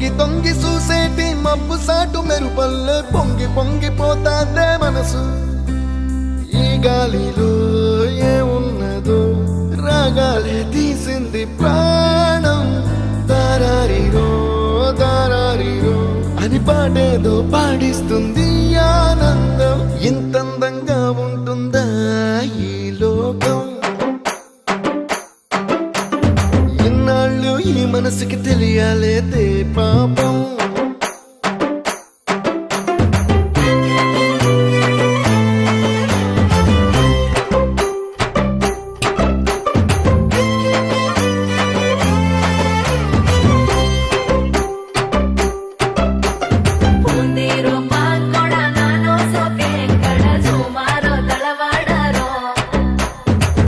తొంగి తొంగి చూసేటి మబ్బు సాటు మెరుపల్లే పొంగి పొంగిపోతాదే మనసు. ఈ గాలిలో ఏమున్నదో రాగాలే తీసింది ప్రాణం. దారారిరో దారారిరో అని పాడేదో పాడి